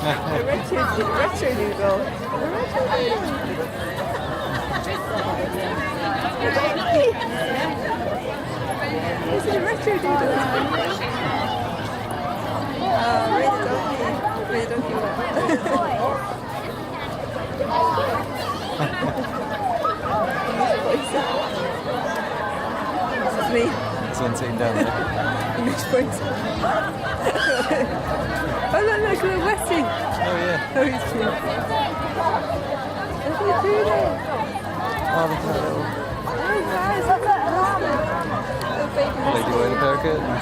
retro doodle. The retro doodle. This is a retro doodle. Really donkey This is me. This one sitting down there. Which point? Oh look, we're wetting. Oh yeah. Oh, he's cute. Look at Bruno. Oh, look at that little Oh guys, look at that. Little baby. lady wearing a pair of curtains.